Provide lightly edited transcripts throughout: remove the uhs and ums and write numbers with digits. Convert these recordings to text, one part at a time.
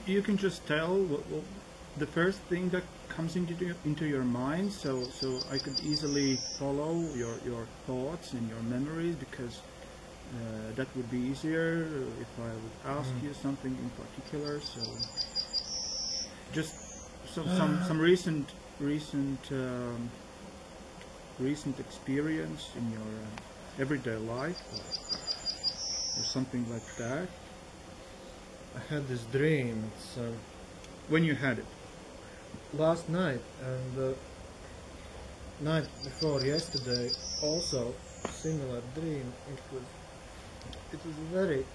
You can just tell what the first thing that comes into your mind, so I could easily follow your thoughts and your memories, because that would be easier if I would ask you something in particular. So just some recent experience in your everyday life, or something like that. I had this dream. It's When you had it? last night, and the night before yesterday also similar dream. It was a very,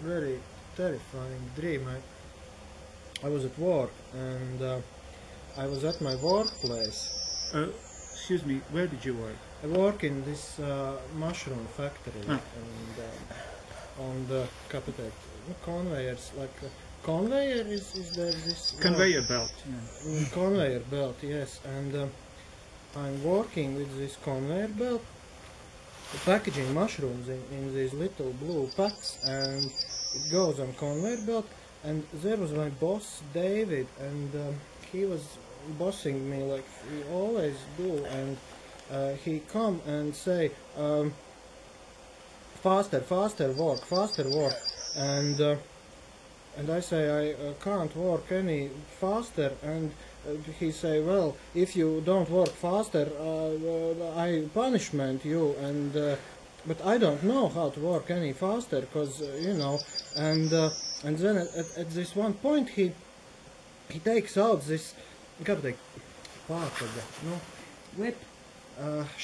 very terrifying dream. I was at work, and I was at my workplace. Excuse me, where did you work? I work in this mushroom factory, and on the capital conveyors, like conveyor is there this Conveyor belt. Yeah. Conveyor belt, yes, and I'm working with this conveyor belt, packaging mushrooms in these little blue packs, and it goes on conveyor belt. And there was my boss David, and he was bossing me like he always do, and he come and say, faster work, and I say I can't work any faster, and he say, well, if you don't work faster, I punishment you, and but I don't know how to work any faster, because you know, and then at this one point he takes out this, как take part of that, no, whip,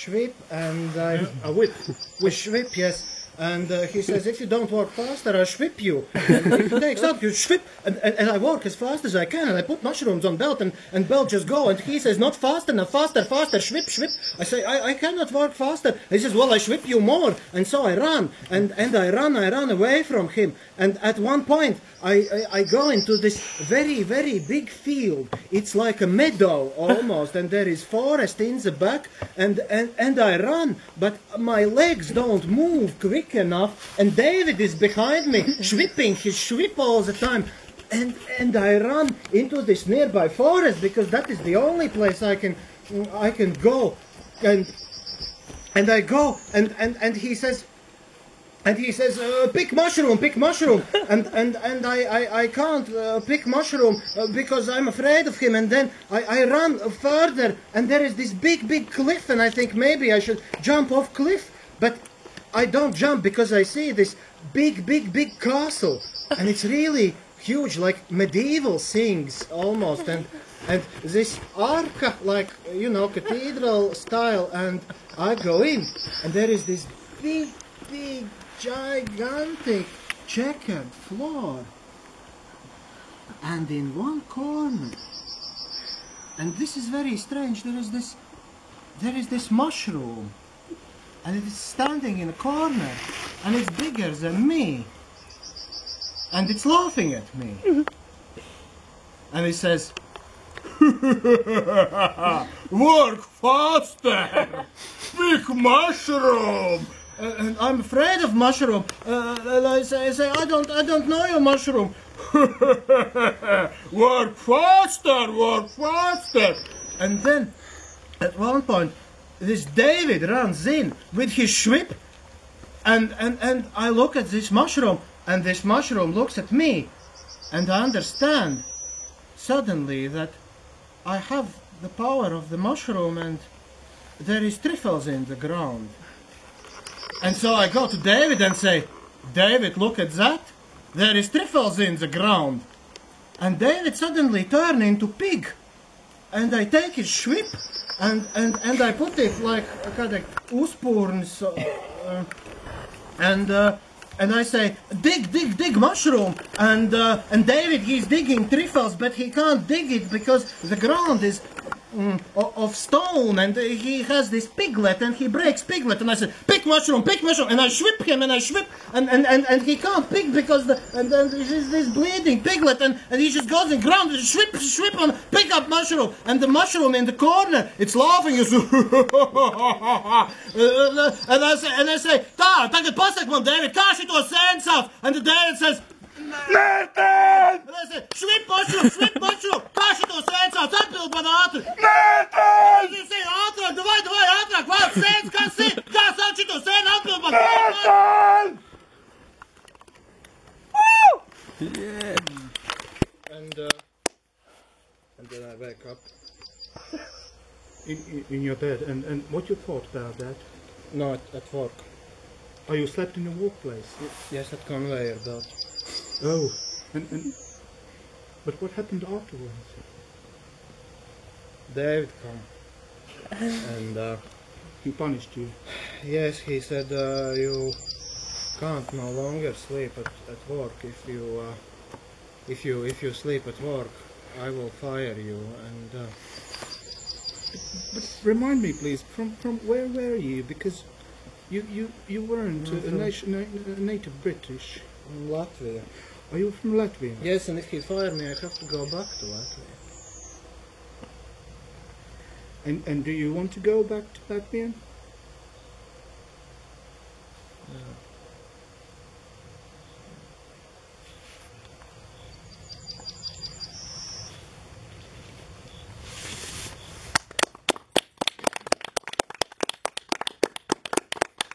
whip, and A whip. Whip, yes. And he says, if you don't work faster, I'll whip you. And he takes out, you whip, and I work as fast as I can, and I put mushrooms on belt, and belt just go, and he says, not faster, now faster, whip. I say, I cannot work faster. He says, well, I whip you more. And so I run, and I run away from him. And at one point, I go into this very, very big field. It's like a meadow almost, and there is forest in the back, and I run, but my legs don't move quick enough, and David is behind me, whipping his whip all the time, and I run into this nearby forest, because that is the only place I can go, and I go, and he says, pick mushroom, and I can't pick mushroom because I'm afraid of him, and then I run further, and there is this big cliff, and I think maybe I should jump off cliff, but I don't jump because I see this big castle, and it's really huge, like medieval things almost, and this arca, like, you know, cathedral style, and I go in, and there is this big gigantic checkered floor, and in one corner, and this is very strange, there is this mushroom, and it is standing in a corner, and it's bigger than me, and it's laughing at me, and it says, work faster, big mushroom. And I'm afraid of mushroom. And I say, I don't know you, mushroom. Work faster. And then, at one point, this David runs in with his whip, and I look at this mushroom, and this mushroom looks at me, and I understand suddenly that I have the power of the mushroom, and there is trifles in the ground. And so I go to David and say, David, look at that. There is trifles in the ground. And David suddenly turned into pig. And I take his whip and I put it like uzpūrnis, and I say, dig mushroom. And David, he's digging trifles, but he can't dig it because the ground is of stone, and he has this piglet, and he breaks piglet, and I said, pick mushroom, and I whip him, and and he can't pick because and then there's this bleeding piglet, and he just goes in ground, and swip on, pick up mushroom, and the mushroom in the corner, it's laughing, and I say, tā, tagad pasaka man, David, kā šito sēni sauc, and the David says, Mērtiņ! and I said, swip mushroom, kā šito sēni sauc, atbild man ātri. Mērtiņ! Jūs ej ātrāk, davai, ātrāk, vārds sēns, kas ir? Kā sauc šito sēnu, atbild man! Mērtiņ! And then I wake up. In your bed, and what you thought about that? No, at work. Oh, you slept in the workplace? Yes, at conveyor belt. Oh, and but what happened afterwards? David come. And He punished you. yes, he said you can't no longer sleep at work. If you sleep at work, I will fire you. And But remind me, please, from where were you? Because you weren't a native British. Latvia. Are you from Latvia? Yes, and if he fire me, I have to go back to Latvia. And do you want to go back to Latvia?